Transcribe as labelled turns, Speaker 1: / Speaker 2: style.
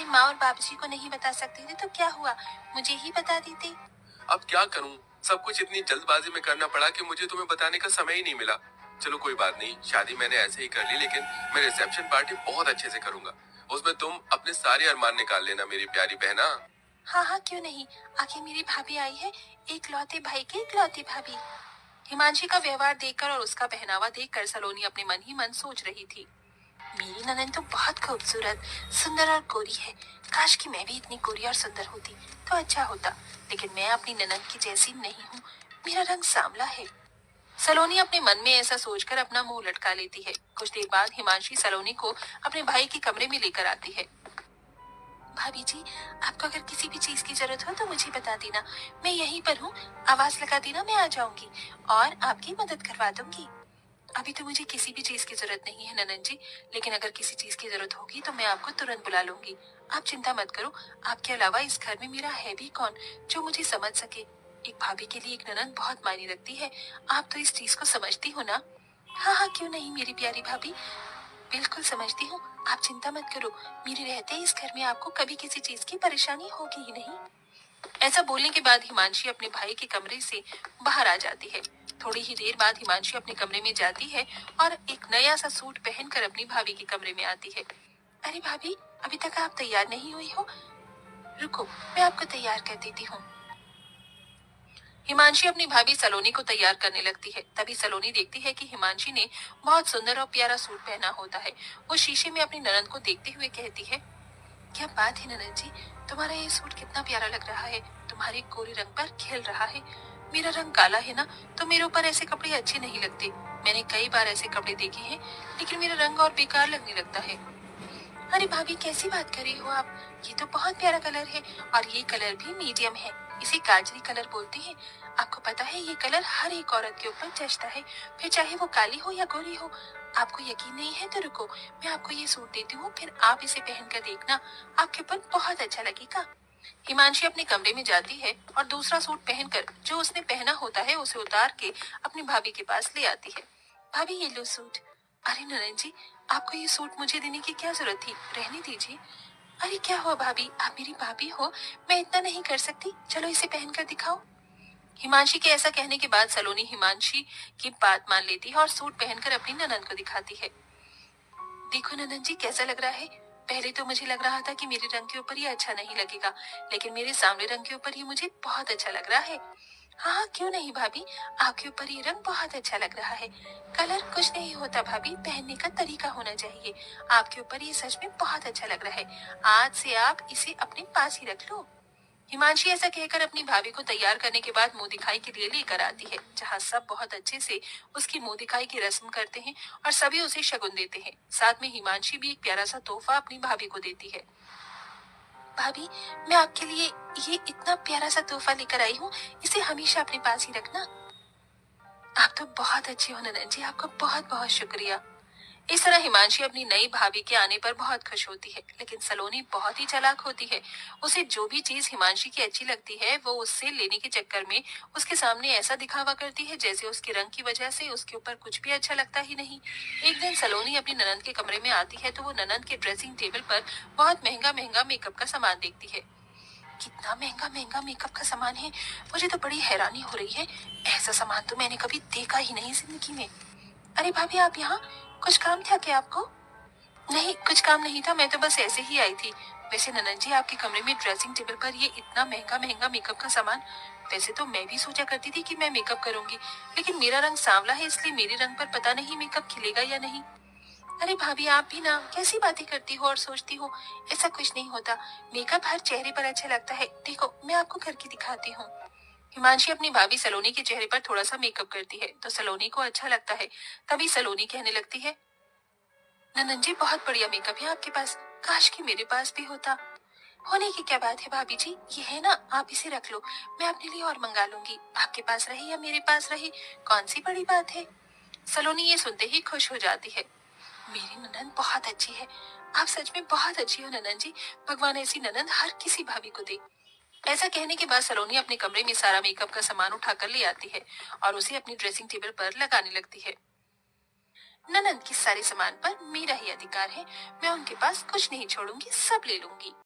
Speaker 1: अरे माँ और बाबूजी को नहीं बता सकते थे तो क्या हुआ, मुझे ही बता देते।
Speaker 2: अब क्या करूं, सब कुछ इतनी जल्दबाजी में करना पड़ा कि मुझे तुम्हें बताने का समय ही नहीं मिला। चलो कोई बात नहीं, शादी मैंने ऐसे ही कर ली, लेकिन मैं रिसेप्शन पार्टी बहुत अच्छे से करूंगा। उसमें तुम अपने सारे अरमान निकाल लेना मेरी प्यारी बहना।
Speaker 1: हाँ हाँ क्यों नहीं, आखिर मेरी भाभी आई है, इकलौते भाई की इकलौती भाभी। हिमांशी का व्यवहार देखकर और उसका पहनावा देखकर सलोनी अपने मन ही मन सोच रही थी, मेरी ननद तो बहुत खूबसूरत, सुंदर और गोरी है। काश कि मैं भी इतनी गोरी और सुंदर होती तो अच्छा होता, लेकिन मैं अपनी ननद की जैसी नहीं हूँ। मेरा रंग सांवला है। सलोनी अपने मन में ऐसा सोचकर अपना मुंह लटका लेती है। कुछ देर बाद हिमांशी सलोनी को अपने भाई के कमरे में लेकर आती है। भाभी जी, आपको अगर किसी भी चीज की जरूरत हो तो मुझे बता देना, मैं यहीं पर हूँ। आवाज लगा देना, मैं आ जाऊंगी और आपकी मदद करवा दूंगी। अभी तो मुझे किसी भी चीज की जरूरत नहीं है ननन जी, लेकिन अगर किसी चीज की जरूरत होगी तो मैं आपको तुरंत बुला लूंगी। आप चिंता मत करो, आपके अलावा इस घर में मेरा है भी कौन जो मुझे समझ सके। एक भाभी के लिए एक ननन बहुत मायने रखती है, आप तो इस चीज को समझती हो ना। हाँ हाँ क्यों नहीं मेरी प्यारी भाभी, बिल्कुल समझती हूँ। आप चिंता मत करो, मेरे रहते इस घर में आपको कभी किसी चीज की परेशानी होगी ही नहीं। ऐसा बोलने के बाद हिमांशी अपने भाई के कमरे से बाहर आ जाती है। थोड़ी ही देर बाद हिमांशी अपने कमरे में जाती है और एक नया सा सूट पहनकर अपनी भाभी के कमरे में आती है। अरे भाभी, अभी तक आप तैयार नहीं हुई हो, रुको मैं आपको तैयार कर देती हूँ। हिमांशी अपनी भाभी सलोनी को तैयार करने लगती है। तभी सलोनी देखती है कि हिमांशी ने बहुत सुंदर और प्यारा सूट पहना होता है। वो शीशे में अपनी ननद को देखते हुए कहती है, क्या बात है ननद जी, तुम्हारा ये सूट कितना प्यारा लग रहा है, तुम्हारे गोरे रंग पर खिल रहा है। मेरा रंग काला है ना, तो मेरे ऊपर ऐसे कपड़े अच्छे नहीं लगते। मैंने कई बार ऐसे कपड़े देखे हैं, लेकिन मेरा रंग और बेकार लगने लगता है। अरे भाभी कैसी बात कर रही हो आप, ये तो बहुत प्यारा कलर है और ये कलर भी मीडियम है, इसे गाजरी कलर बोलते हैं। आपको पता है ये कलर हर एक औरत के ऊपर जचता है, फिर चाहे वो काली हो या गोरी हो। आपको यकीन नहीं है तो रुको, मैं आपको ये सूट देती हूँ, फिर आप इसे पहनकर देखना, आपके ऊपर बहुत अच्छा लगेगा। हिमांशी अपने कमरे में जाती है और दूसरा सूट पहनकर जो उसने पहना होता है उसे उतार के अपनी भाभी के पास ले आती है। भाभी ये लो सूट। अरे ननन जी, आपको ये सूट मुझे देने की क्या जरूरत थी, रहने दीजिए। अरे क्या हुआ भाभी, आप मेरी भाभी हो, मैं इतना नहीं कर सकती, चलो इसे पहनकर दिखाओ। हिमांशी के ऐसा कहने के बाद सलोनी हिमांशी की बात मान लेती है और सूट पहनकर अपनी ननन को दिखाती है। देखो ननन जी कैसा लग रहा है। पहले तो मुझे लग रहा था कि मेरे रंग के ऊपर ये अच्छा नहीं लगेगा, लेकिन मेरे सामने रंग के ऊपर ये मुझे बहुत अच्छा लग रहा है। हाँ हाँ क्यों नहीं भाभी, आपके ऊपर ये रंग बहुत अच्छा लग रहा है। कलर कुछ नहीं होता भाभी, पहनने का तरीका होना चाहिए। आपके ऊपर ये सच में बहुत अच्छा लग रहा है, आज से आप इसे अपने पास ही रख लो। हिमांशी ऐसा कहकर अपनी भाभी को तैयार करने के बाद मुंह दिखाई के लिए लेकर आती है, जहाँ सब बहुत अच्छे से उसकी मुंह दिखाई की रस्म करते हैं और सभी उसे शगुन देते हैं। साथ में हिमांशी भी एक प्यारा सा तोहफा अपनी भाभी को देती है। भाभी, मैं आपके लिए ये इतना प्यारा सा तोहफा लेकर आई हूँ, इसे हमेशा अपने पास ही रखना। आप तो बहुत अच्छी हो ननन जी, आपका बहुत बहुत शुक्रिया। इस तरह हिमांशी अपनी नई भाभी के आने पर बहुत खुश होती है, लेकिन सलोनी बहुत ही चालाक होती है। उसे जो भी चीज हिमांशी की अच्छी लगती है वो उससे लेने के चक्कर में उसके सामने ऐसा दिखावा करती है जैसे उसके रंग की वजह से उसके ऊपर कुछ भी अच्छा लगता ही नहीं। एक दिन सलोनी अपनी ननंद के कमरे में आती है तो वो ननंद के ड्रेसिंग टेबल पर बहुत महंगा महंगा मेकअप का सामान देखती है। कितना महंगा महंगा मेकअप का सामान है, मुझे तो बड़ी हैरानी हो रही है। ऐसा सामान तो मैंने कभी देखा ही नहीं जिंदगी में। अरे भाभी आप यहाँ, कुछ काम था क्या आपको? नहीं कुछ काम नहीं था, मैं तो बस ऐसे ही आई थी। वैसे ननन जी आपके कमरे में ड्रेसिंग टेबल पर ये इतना महंगा महंगा मेकअप का सामान, वैसे तो मैं भी सोचा करती थी कि मैं मेकअप करूंगी, लेकिन मेरा रंग सांवला है इसलिए मेरे रंग पर पता नहीं मेकअप खिलेगा या नहीं। अरे भाभी आप भी ना कैसी बातें करती हो और सोचती हो, ऐसा कुछ नहीं होता। मेकअप हर चेहरे पर अच्छा लगता है, देखो मैं आपको करके दिखाती हूँ। हिमांशी अपनी भाभी सलोनी के चेहरे पर थोड़ा सा मेकअप करती है तो सलोनी को अच्छा लगता है। तभी सलोनी कहने लगती है, ननन जी बहुत बढ़िया मेकअप है आपके पास, काश कि मेरे पास भी होता। होने की क्या बात है भाभी जी, ये है ना, आप इसे रख लो, मैं अपने लिए और मंगा लूंगी, आपके पास रहे या मेरे पास रहे, कौन सी बड़ी बात है। सलोनी ये सुनते ही खुश हो जाती है। मेरी ननन बहुत अच्छी है, आप सच में बहुत अच्छी हो ननन जी, भगवान ऐसी ननन हर किसी भाभी को दे। ऐसा कहने के बाद सलोनी अपने कमरे में सारा मेकअप का सामान उठाकर ले आती है और उसे अपनी ड्रेसिंग टेबल पर लगाने लगती है। ननद के सारे सामान पर मेरा ही अधिकार है, मैं उनके पास कुछ नहीं छोड़ूंगी, सब ले लूंगी।